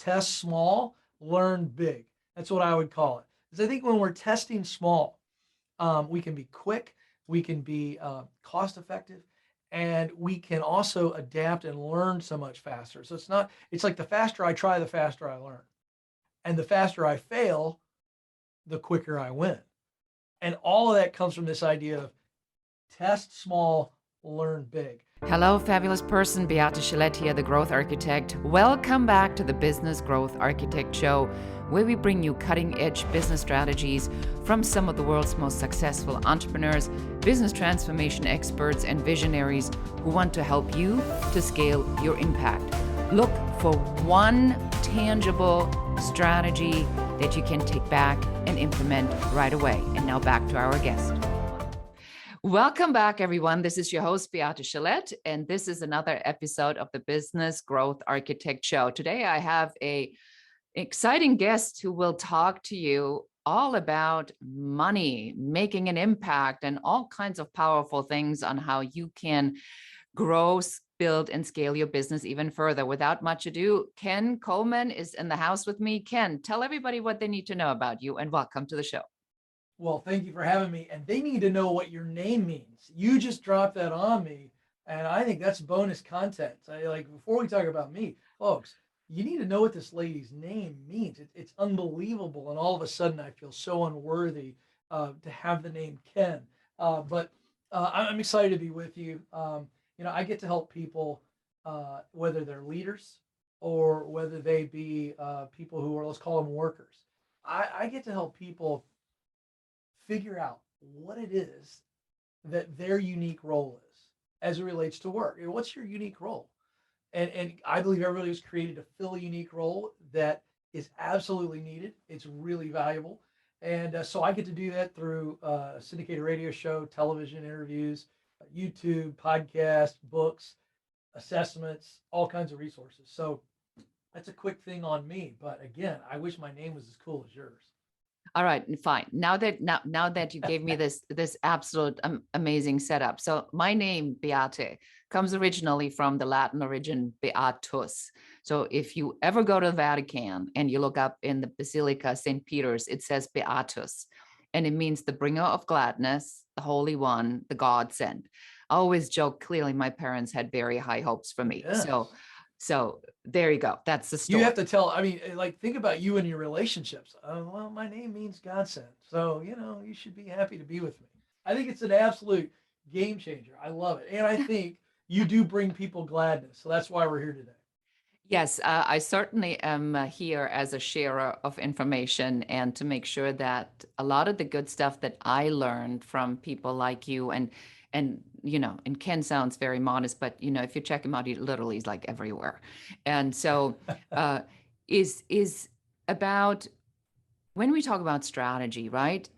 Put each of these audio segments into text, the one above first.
Test small, learn big. That's what I would call it. Because I think when we're testing small, we can be quick, we can be cost effective, and we can also adapt and learn so much faster. So it's like the faster I try, the faster I learn. And the faster I fail, the quicker I win. And all of that comes from this idea of test small, learn big. Hello, fabulous person. Beate Chelette here, the Growth Architect. Welcome back to the Business Growth Architect Show, where we bring you cutting-edge business strategies from some of the world's most successful entrepreneurs, business transformation experts, and visionaries who want to help you to scale your impact. Look for one tangible strategy that you can take back and implement right away. And now back to our guest. Welcome back, everyone. This is your host, Beate Chelette, and this is another episode of the Business Growth Architect Show. Today, I have an exciting guest who will talk to you all about money, making an impact, and all kinds of powerful things on how you can grow, build, and scale your business even further. Without much ado, Ken Coleman is in the house with me. Ken, tell everybody what they need to know about you, and welcome to the show. Well, thank you for having me. And they need to know what your name means. You just dropped that on me, and I think that's bonus content. Before we talk about me, folks, you need to know what this lady's name means. It's unbelievable, and all of a sudden, I feel so unworthy to have the name Ken. But I'm excited to be with you. I get to help people, whether they're leaders or whether they be people who are, let's call them workers. I get to help people figure out what it is that their unique role is as it relates to work. What's your unique role? And I believe everybody was created to fill a unique role that is absolutely needed. It's really valuable. And so I get to do that through a syndicated radio show, television interviews, YouTube, podcast, books, assessments, all kinds of resources. So that's a quick thing on me. But again, I wish my name was as cool as yours. All right, fine. Now that you gave me this absolute amazing setup. So my name Beate comes originally from the Latin origin Beatus. So if you ever go to the Vatican and you look up in the Basilica St. Peter's, it says Beatus, and it means the bringer of gladness, the Holy One, the God sent. I always joke, clearly my parents had very high hopes for me. Yes. So there you go. that's the story. You have to tell, think about you and your relationships. Well, my name means God sent. So, you should be happy to be with me. I think it's an absolute game changer. I love it. And I think you do bring people gladness. So that's why we're here today. Yes, I certainly am here as a sharer of information and to make sure that a lot of the good stuff that I learned from people like you and Ken sounds very modest, but if you check him out, he literally is like everywhere. And so is about when we talk about strategy, right?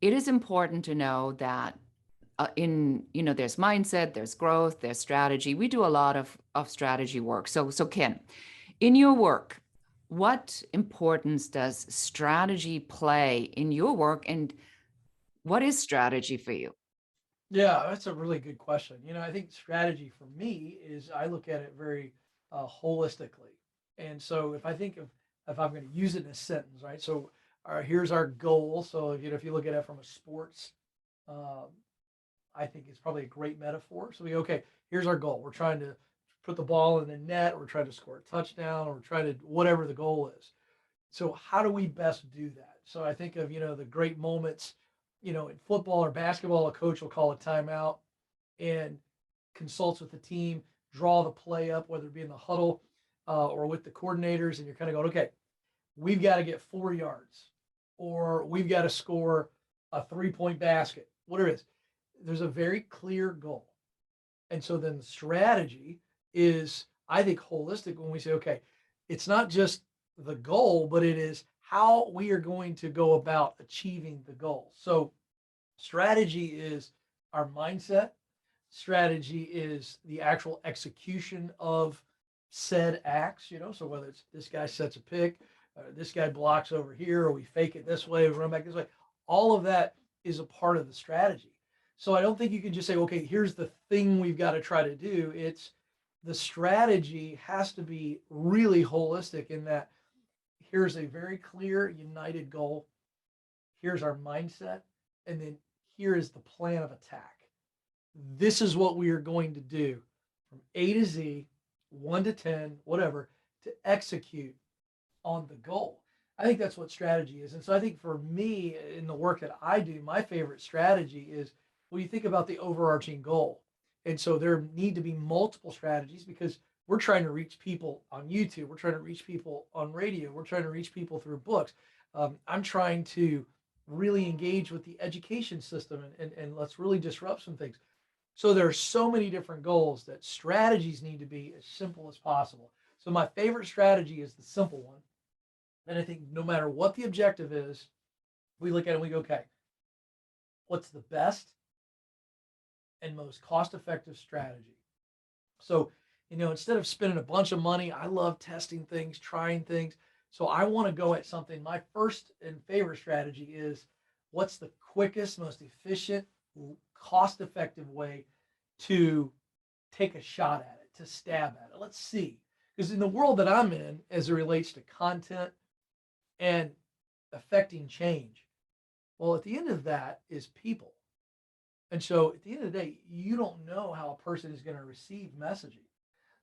It is important to know that there's mindset, there's growth, there's strategy. We do a lot of strategy work. So Ken, in your work, what importance does strategy play in your work, and what is strategy for you? Yeah, that's a really good question. I think strategy for me is I look at it very holistically. And so if I'm going to use it in a sentence, right? So here's our goal. So if you look at it from a sports, I think it's probably a great metaphor. So here's our goal. We're trying to put the ball in the net. We're trying to score a touchdown, or we're trying to whatever the goal is. So how do we best do that? So I think of, the great moments, in football or basketball, a coach will call a timeout and consults with the team, draw the play up, whether it be in the huddle or with the coordinators. And you're kind of going, okay, we've got to get 4 yards, or we've got to score a 3-point basket, whatever it is. There's a very clear goal. And so then the strategy is, I think, holistic when we say, okay, it's not just the goal, but it is how we are going to go about achieving the goal. So strategy is our mindset. Strategy is the actual execution of said acts, so whether it's this guy sets a pick, this guy blocks over here, or we fake it this way, we run back this way, all of that is a part of the strategy. So I don't think you can just say, okay, here's the thing we've got to try to do. It's the strategy has to be really holistic in that here's a very clear, united goal. Here's our mindset. And then here is the plan of attack. This is what we are going to do from A to Z, 1 to 10, whatever, to execute on the goal. I think that's what strategy is. And so I think for me in the work that I do, my favorite strategy is, well, you think about the overarching goal. And so there need to be multiple strategies because we're trying to reach people on YouTube. We're trying to reach people on radio. We're trying to reach people through books. I'm trying to really engage with the education system and let's really disrupt some things. So there are so many different goals that strategies need to be as simple as possible. So my favorite strategy is the simple one. And I think no matter what the objective is, we look at it and we go, okay, what's the best and most cost effective strategy? So, instead of spending a bunch of money, I love testing things, trying things. So I want to go at something. My first and favorite strategy is what's the quickest, most efficient, cost effective way to take a shot at it, to stab at it. Let's see. Because in the world that I'm in, as it relates to content and affecting change, well, at the end of that is people. And so at the end of the day, you don't know how a person is going to receive messaging.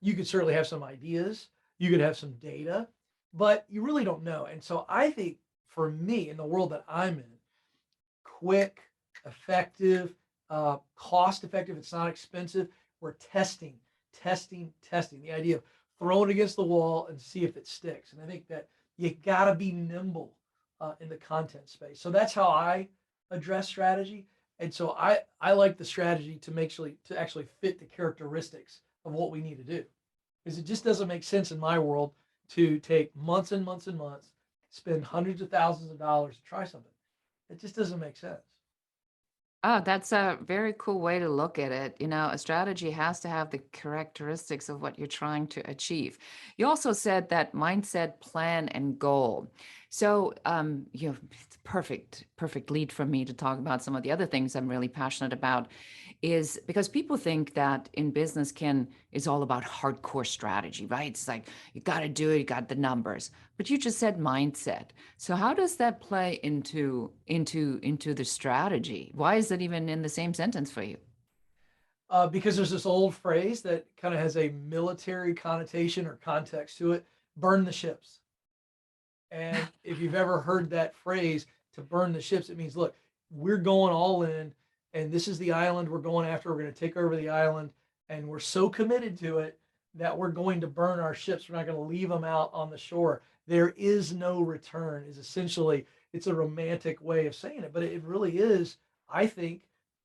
You could certainly have some ideas, you could have some data, but you really don't know. And so I think for me, in the world that I'm in, quick, effective, cost effective, it's not expensive. We're testing, testing, testing. The idea of throwing it against the wall and see if it sticks. And I think that you got to be nimble in the content space. So that's how I address strategy. And so I like the strategy to actually fit the characteristics of what we need to do. Because it just doesn't make sense in my world to take months and months and months, spend hundreds of thousands of dollars to try something. It just doesn't make sense. Oh, that's a very cool way to look at it. A strategy has to have the characteristics of what you're trying to achieve. You also said that mindset, plan, and goal. So, it's perfect lead for me to talk about some of the other things I'm really passionate about, is because people think that in business is all about hardcore strategy, right? It's like you got to do it, you got the numbers. But you just said mindset. So how does that play into the strategy? Why is it even in the same sentence for you? Because there's this old phrase that kind of has a military connotation or context to it: burn the ships. And if you've ever heard that phrase, to burn the ships, it means, look, we're going all in, and this is the island we're going after. We're going to take over the island, and we're so committed to it that we're going to burn our ships. We're not going to leave them out on the shore. There is no return, is essentially, it's a romantic way of saying it, but it really is, I think,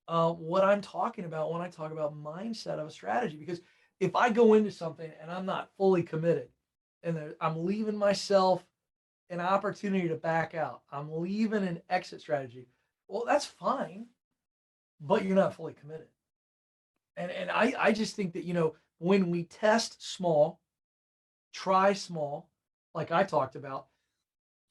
what I'm talking about when I talk about mindset of a strategy. Because if I go into something and I'm not fully committed, and I'm leaving myself an opportunity to back out, I'm leaving an exit strategy, well, that's fine, but you're not fully committed. And I just think that, when we test small, try small, like I talked about,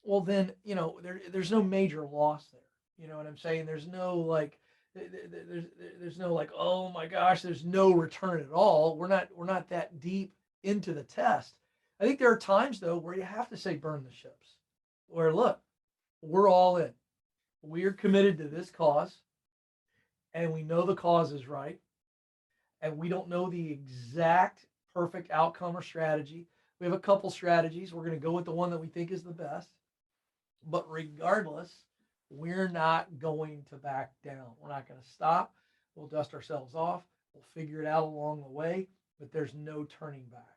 well, then, there's no major loss there. You know what I'm saying? There's no like, there's, there's no like, oh my gosh, there's no return at all. We're not that deep into the test. I think there are times though where you have to say burn the ships. Where look, we're all in. We're committed to this cause, and we know the cause is right, and we don't know the exact perfect outcome or strategy. We have a couple strategies. We're going to go with the one that we think is the best. But regardless, we're not going to back down. We're not going to stop. We'll dust ourselves off. We'll figure it out along the way, but there's no turning back.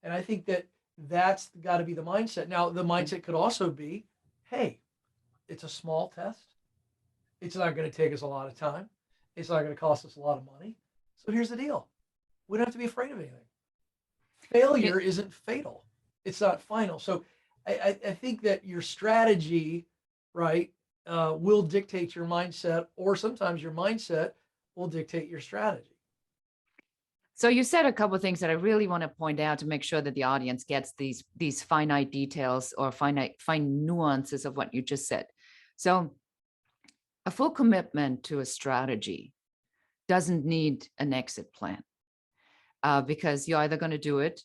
And I think that that's got to be the mindset. Now, the mindset could also be, hey, it's a small test. It's not going to take us a lot of time. It's not going to cost us a lot of money. So here's the deal: we don't have to be afraid of anything. Failure isn't fatal. It's not final. So I think that your strategy, right, will dictate your mindset, or sometimes your mindset will dictate your strategy. So you said a couple of things that I really want to point out to make sure that the audience gets these finite details or fine nuances of what you just said. So a full commitment to a strategy doesn't need an exit plan, because you're either going to do it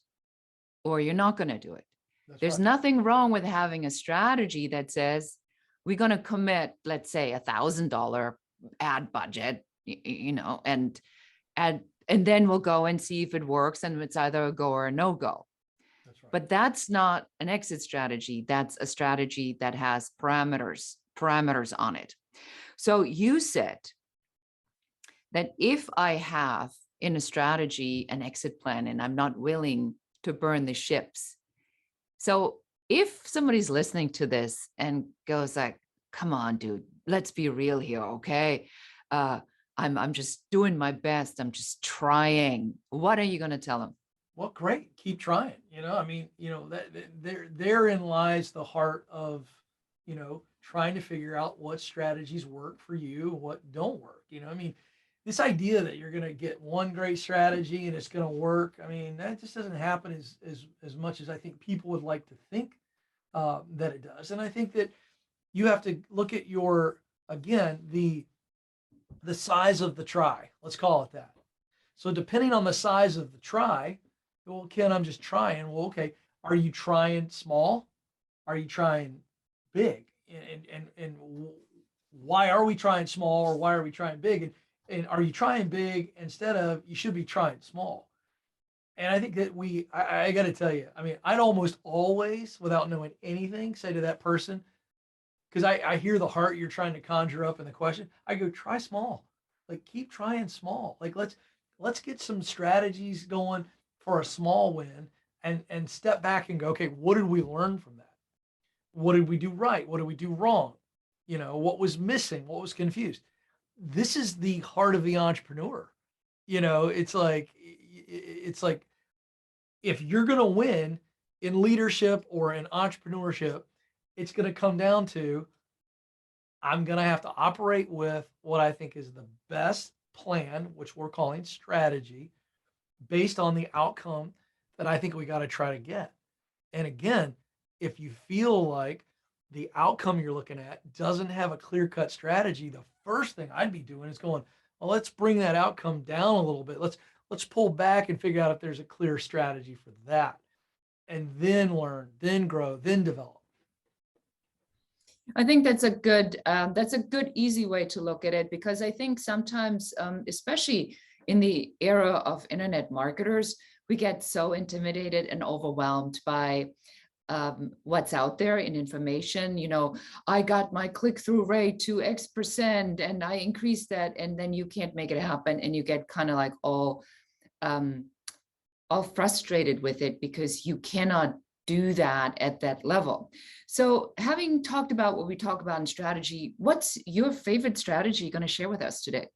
or you're not going to do it. That's There's right. nothing wrong with having a strategy that says we're going to commit, let's say, $1,000 ad budget, and then we'll go and see if it works, and it's either a go or a no go. That's right. But that's not an exit strategy. That's a strategy that has parameters on it. So you said that if I have in a strategy an exit plan and I'm not willing to burn the ships. So if somebody's listening to this and goes like, come on, dude, let's be real here, okay? Uh, I'm just doing my best. I'm just trying. What are you going to tell them? Well, great. Keep trying. I mean, therein lies the heart of, trying to figure out what strategies work for you, what don't work. I mean, this idea that you're going to get one great strategy and it's going to work. I mean, that just doesn't happen as much as I think people would like to think that it does. And I think that you have to look at again, the size of the try. Let's call it that. So depending on the size of the try, well, Ken, I'm just trying. Well, okay, are you trying small? Are you trying big? And why are we trying small or why are we trying big? And are you trying big instead of you should be trying small? And I think that I got to tell you, I mean, I'd almost always, without knowing anything, say to that person, because I hear the heart you're trying to conjure up in the question. I go, try small, like keep trying small. Like let's get some strategies going for a small win, and step back and go, okay, what did we learn from that? What did we do right? What did we do wrong? What was missing? What was confused? This is the heart of the entrepreneur. It's like if you're going to win in leadership or in entrepreneurship, it's going to come down to I'm going to have to operate with what I think is the best plan, which we're calling strategy, based on the outcome that I think we got to try to get. And again, if you feel like the outcome you're looking at doesn't have a clear cut strategy, the first thing I'd be doing is going, well, let's bring that outcome down a little bit. Let's pull back and figure out if there's a clear strategy for that. And then learn, then grow, then develop. I think that's a good easy way to look at it, because I think sometimes, especially in the era of internet marketers, we get so intimidated and overwhelmed by what's out there in information. I got my click-through rate to X% and I increased that, and then you can't make it happen, and you get kind of like all frustrated with it because you cannot do that at that level. So having talked about what we talk about in strategy, what's your favorite strategy you're going to share with us today?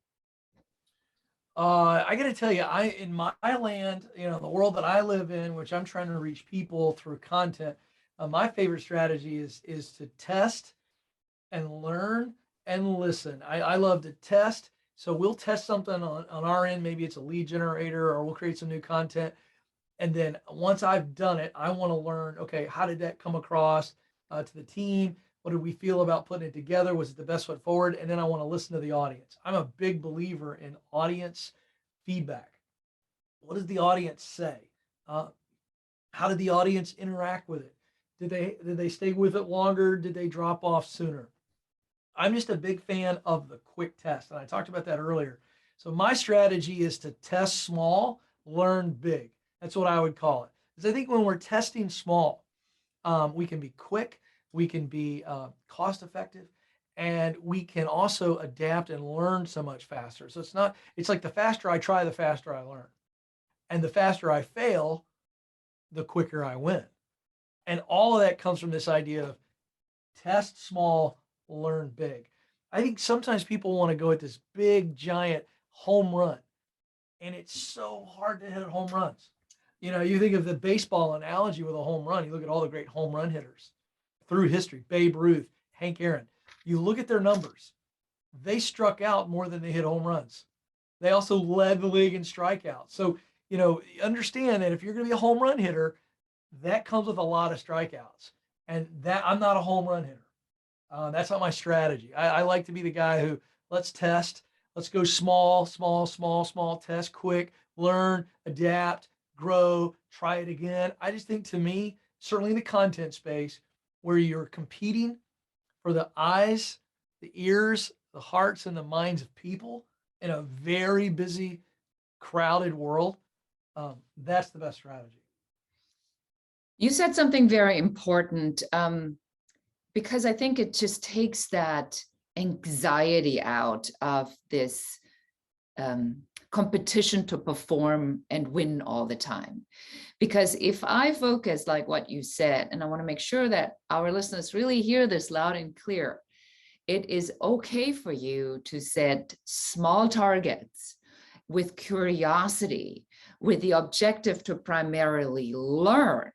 I got to tell you, in my land, the world that I live in, which I'm trying to reach people through content, my favorite strategy is to test and learn and listen. I love to test. So we'll test something on our end. Maybe it's a lead generator or we'll create some new content. And then once I've done it, I want to learn, okay, how did that come across to the team? What did we feel about putting it together? Was it the best foot forward? And then I want to listen to the audience. I'm a big believer in audience feedback. What does the audience say? How did the audience interact with it? Did they stay with it longer? Did they drop off sooner? I'm just a big fan of the quick test, and I talked about that earlier. So my strategy is to test small, learn big. That's what I would call it. Because I think when we're testing small, we can be quick, we can be cost effective, and we can also adapt and learn so much faster. So it's like the faster I try, the faster I learn. And the faster I fail, the quicker I win. And all of that comes from this idea of test small, learn big. I think sometimes people want to go at this big, giant home run, and it's so hard to hit home runs. You think of the baseball analogy with a home run, you look at all the great home run hitters through history, Babe Ruth, Hank Aaron. You look at their numbers, they struck out more than they hit home runs. They also led the league in strikeouts. So, understand that if you're going to be a home run hitter, that comes with a lot of strikeouts. And that I'm not a home run hitter. That's not my strategy. I like to be the guy who let's test, let's go small, small, small, small, test quick, learn, adapt, grow, try it again. I just think to me, certainly in the content space, where you're competing for the eyes, the ears, the hearts, and the minds of people in a very busy, crowded world. That's the best strategy. You said something very important, because I think it just takes that anxiety out of this competition to perform and win all the time. Because if I focus like what you said, and I want to make sure that our listeners really hear this loud and clear, it is okay for you to set small targets with curiosity, with the objective to primarily learn.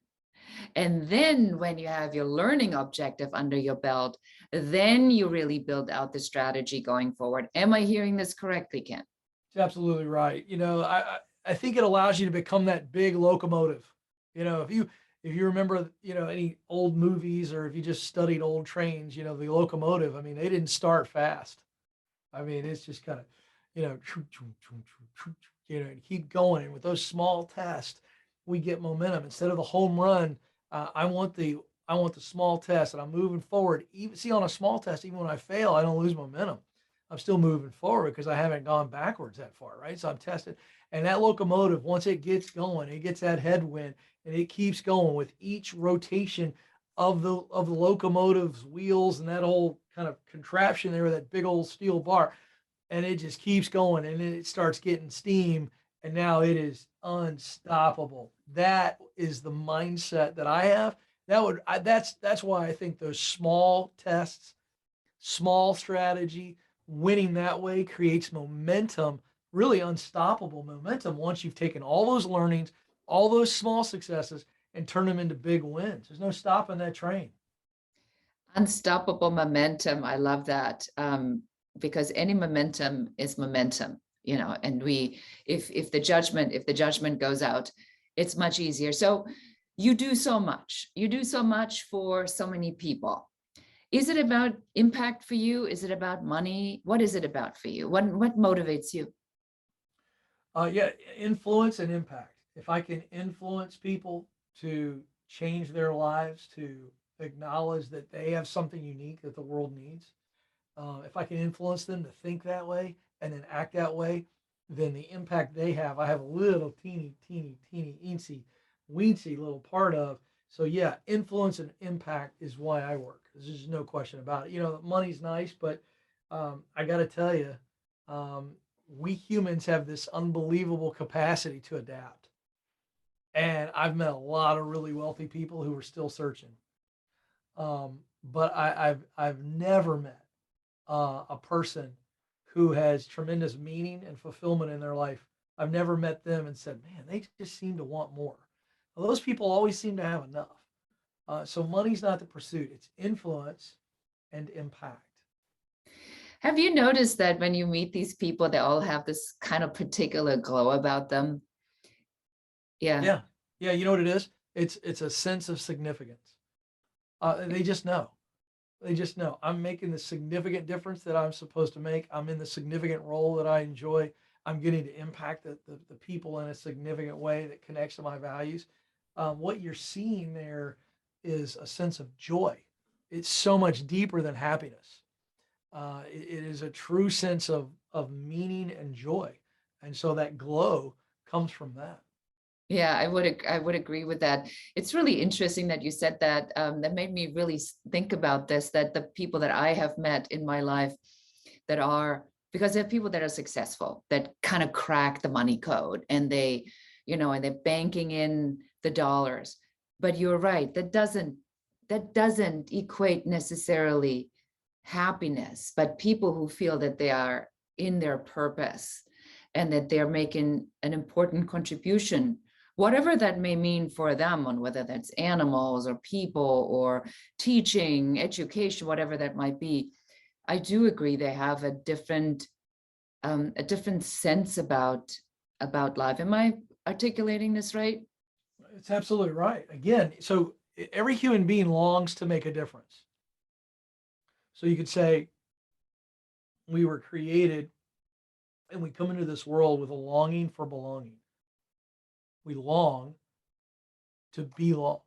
And then when you have your learning objective under your belt, then you really build out the strategy going forward. Am I hearing this correctly, Ken? It's absolutely right. I think it allows you to become that big locomotive. If you remember, any old movies, or if you just studied old trains, the locomotive, I mean, they didn't start fast. I mean, it's just kind of, choo, choo, choo, choo, choo, and keep going. And with those small tests, we get momentum. Instead of the home run, I want the small test, and I'm moving forward. Even see on a small test, even when I fail, I don't lose momentum. I'm still moving forward because I haven't gone backwards that far, right? So I'm tested. And that locomotive, once it gets going, it gets that headwind, and it keeps going with each rotation of the locomotive's wheels and that whole kind of contraption there with that big old steel bar, and it just keeps going, and then it starts getting steam, and now it is unstoppable. That is the mindset that I have. That's why I think those small tests, small strategy, winning that way creates momentum, really unstoppable momentum once you've taken all those learnings, all those small successes, and turn them into big wins. There's no stopping that train. Unstoppable momentum. I love that, because any momentum is momentum, and if the judgment goes out, it's much easier. So you do so much for so many people. Is it about impact for you? Is it about money? What is it about for you? What motivates you? Yeah, influence and impact. If I can influence people to change their lives, to acknowledge that they have something unique that the world needs, if I can influence them to think that way and then act that way, then the impact they have, I have a little teeny, teeny, teeny, eensy, weensy little part of. So yeah, influence and impact is why I work. There's just no question about it. Money's nice, but I got to tell you, um, we humans have this unbelievable capacity to adapt. And I've met a lot of really wealthy people who are still searching. But I've never met a person who has tremendous meaning and fulfillment in their life. I've never met them and said, man, they just seem to want more. Well, those people always seem to have enough. So money's not the pursuit, it's influence and impact. Have you noticed that when you meet these people, they all have this kind of particular glow about them? Yeah. Yeah. Yeah. You know what it is? It's a sense of significance. They just know. They just know I'm making the significant difference that I'm supposed to make. I'm in the significant role that I enjoy. I'm getting to impact the people in a significant way that connects to my values. What you're seeing there is a sense of joy. It's so much deeper than happiness. It is a true sense of meaning and joy. And so that glow comes from that. Yeah, I would agree with that. It's really interesting that you said that. That made me really think about this, that the people that I have met in my life that are, because there are people that are successful, that kind of crack the money code, and and they're banking in the dollars. But you're right, that doesn't equate necessarily happiness, but people who feel that they are in their purpose and that they're making an important contribution, whatever that may mean for them, on whether that's animals or people or teaching, education, whatever that might be. I do agree they have a different sense about life. Am I articulating this right? It's absolutely right. Again, so every human being longs to make a difference. So you could say we were created and we come into this world with a longing for belonging. We long to belong.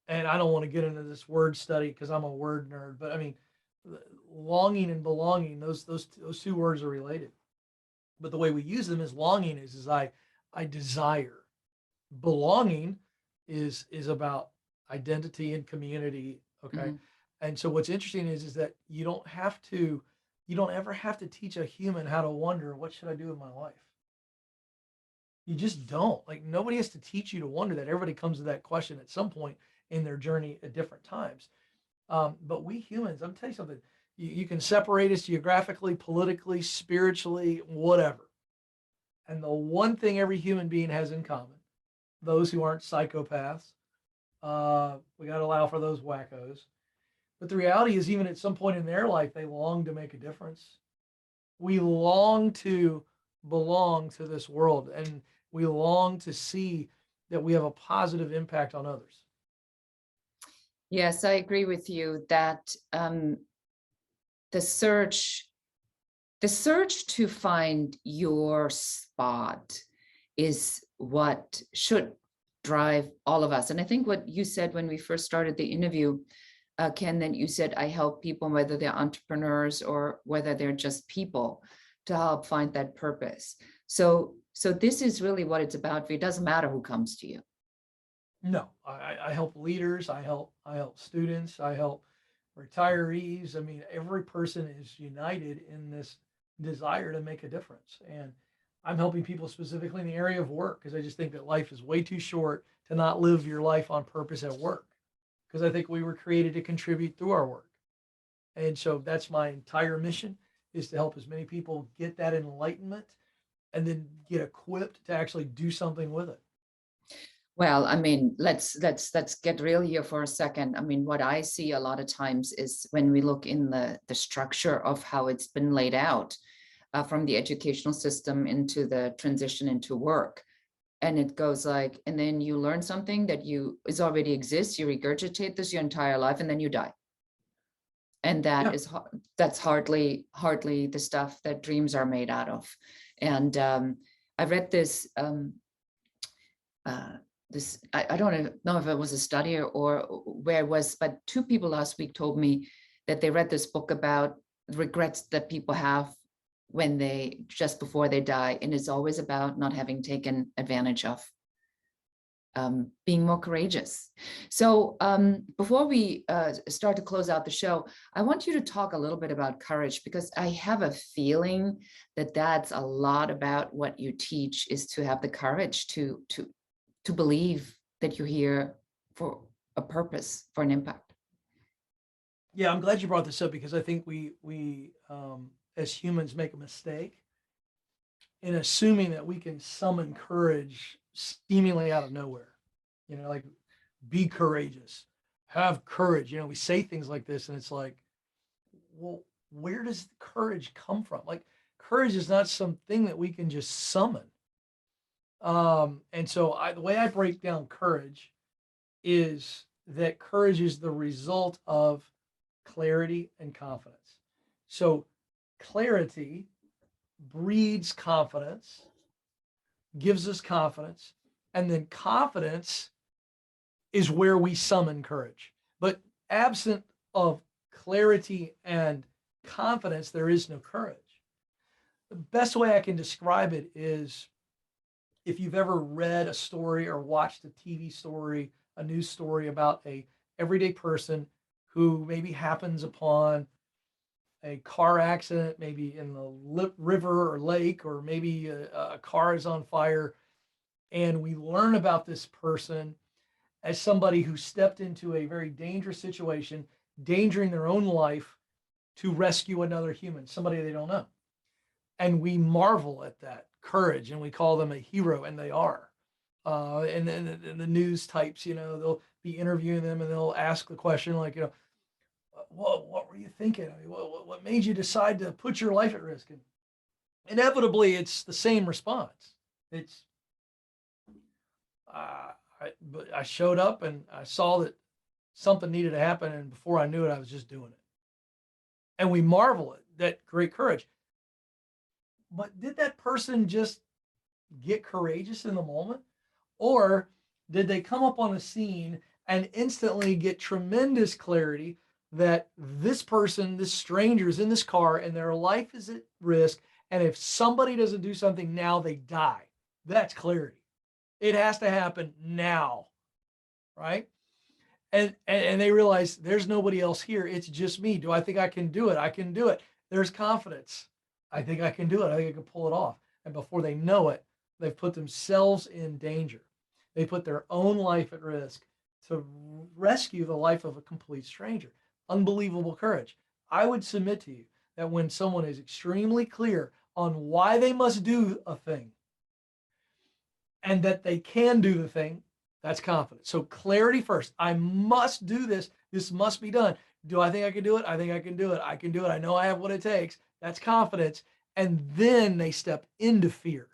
And I don't want to get into this word study because I'm a word nerd, but I mean, longing and belonging, those two words are related. But the way we use them is longing is I desire. Belonging is about identity and community. Okay. Mhm. And so what's interesting is that you don't ever have to teach a human how to wonder, what should I do with my life? You just don't. Like, nobody has to teach you to wonder that. Everybody comes to that question at some point in their journey at different times. But we humans, I'm tell you something, you can separate us geographically, politically, spiritually, whatever. And the one thing every human being has in common, those who aren't psychopaths, we got to allow for those wackos. But the reality is, even at some point in their life, they long to make a difference. We long to belong to this world, and we long to see that we have a positive impact on others. Yes, I agree with you that the search the search to find your spot is what should drive all of us. And I think what you said when we first started the interview, Ken, that you said, I help people, whether they're entrepreneurs or whether they're just people, to help find that purpose. So this is really what it's about. It doesn't matter who comes to you. No, I help leaders, I help students, I help retirees. I mean, every person is united in this desire to make a difference. And I'm helping people specifically in the area of work because I just think that life is way too short to not live your life on purpose at work. Because I think we were created to contribute through our work. And so that's my entire mission, is to help as many people get that enlightenment and then get equipped to actually do something with it. Well, I mean, let's get real here for a second. I mean, what I see a lot of times is when we look in the structure of how it's been laid out, from the educational system into the transition into work. And it goes like, and then you learn something that you is already exists, you regurgitate this your entire life, and then you die. And that Yeah. is that's hardly the stuff that dreams are made out of. And I read this I don't know if it was a study or where it was, but two people last week told me that they read this book about regrets that people have when they just before they die, and it's always about not having taken advantage of being more courageous. So before we start to close out the show, I want you to talk a little bit about courage, because I have a feeling that that's a lot about what you teach, is to have the courage to believe that you're here for a purpose, for an impact. Yeah, I'm glad you brought this up because I think we as humans make a mistake in assuming that we can summon courage seemingly out of nowhere. You know, like, be courageous, have courage. You know, we say things like this, and it's like, well, where does courage come from? Like, courage is not something that we can just summon. And so the way I break down courage is that courage is the result of clarity and confidence. So clarity breeds confidence, gives us confidence, and then confidence is where we summon courage. But absent of clarity and confidence, there is no courage. The best way I can describe it is, if you've ever read a story or watched a TV story, a news story about a everyday person who maybe happens upon a car accident, maybe in the river or lake, or maybe a car is on fire, and we learn about this person as somebody who stepped into a very dangerous situation, endangering their own life to rescue another human, somebody they don't know. And we marvel at that courage, and we call them a hero, and they are. And then the news types, you know, they'll be interviewing them, and they'll ask the question like, you know, what were you thinking? I mean, what made you decide to put your life at risk? And inevitably, it's the same response. It's but I showed up and I saw that something needed to happen, and before I knew it, I was just doing it. And we marvel at that great courage. But did that person just get courageous in the moment? Or did they come up on a scene and instantly get tremendous clarity that this person, this stranger is in this car and their life is at risk. And if somebody doesn't do something now, they die. That's clarity. It has to happen now, right? And they realize there's nobody else here. It's just me. Do I think I can do it? I can do it. There's confidence. I think I can do it. I think I can pull it off. And before they know it, they've put themselves in danger. They put their own life at risk to rescue the life of a complete stranger. Unbelievable courage. I would submit to you that when someone is extremely clear on why they must do a thing and that they can do the thing, that's confidence. So clarity first. I must do this. This must be done. Do I think I can do it? I think I can do it. I can do it. I know I have what it takes. That's confidence. And then they step into fear.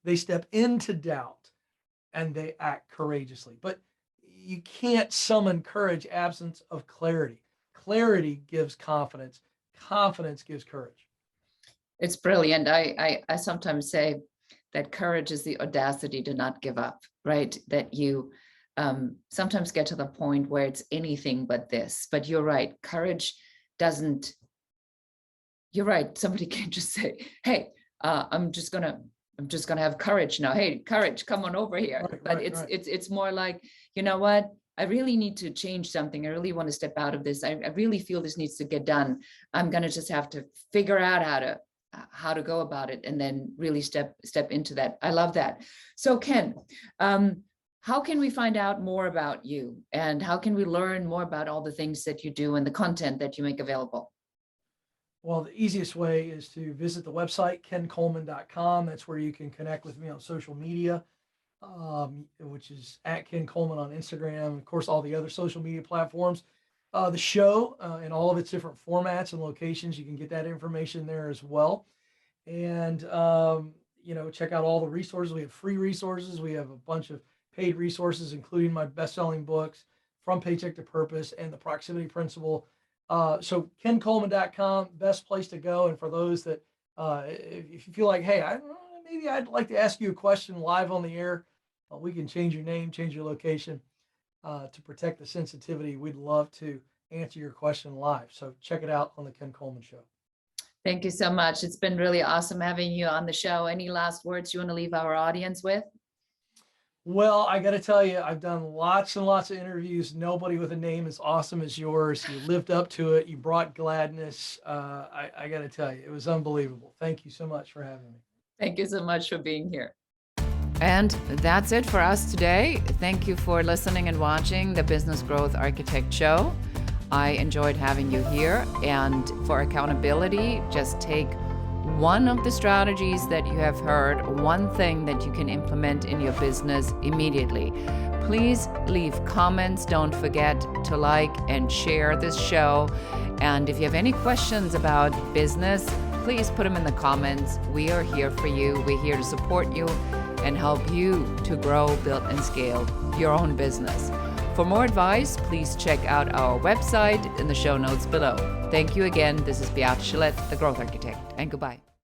They step into doubt and they act courageously. But you can't summon courage absence of clarity. Clarity gives confidence. Confidence gives courage. It's brilliant. I sometimes say that courage is the audacity to not give up, right? That you sometimes get to the point where it's anything but this. But you're right. Courage doesn't. You're right. Somebody can't just say, "Hey, I'm just gonna have courage now. Hey, courage, come on over here." Right, but right, it's right. it's more like, you know what? I really need to change something. I really want to step out of this. I really feel this needs to get done. I'm gonna just have to figure out how to go about it, and then really step into that. I love that. So Ken, how can we find out more about you, and how can we learn more about all the things that you do and the content that you make available? Well, the easiest way is to visit the website, kencoleman.com. That's where you can connect with me on social media, which is at Ken Coleman on Instagram. Of course, all the other social media platforms. The show in all of its different formats and locations, you can get that information there as well. And, check out all the resources. We have free resources. We have a bunch of paid resources, including my best-selling books, From Paycheck to Purpose and the Proximity Principle. So kencoleman.com, best place to go. And for those that, if you feel like, hey, maybe I'd like to ask you a question live on the air, we can change your name, change your location to protect the sensitivity. We'd love to answer your question live. So check it out on the Ken Coleman Show. Thank you so much. It's been really awesome having you on the show. Any last words you want to leave our audience with? Well, I got to tell you, I've done lots and lots of interviews. Nobody with a name as awesome as yours. You lived up to it. You brought gladness. I got to tell you, it was unbelievable. Thank you so much for having me. Thank you so much for being here. And that's it for us today. Thank you for listening and watching the Business Growth Architect Show. I enjoyed having you here. And for accountability, just take one of the strategies that you have heard, one thing that you can implement in your business immediately. Please leave comments. Don't forget to like and share this show. And if you have any questions about business, please put them in the comments. We are here for you. We're here to support you and help you to grow, build, and scale your own business. For more advice, please check out our website in the show notes below. Thank you again. This is Beate Chelette, the Growth Architect, and goodbye.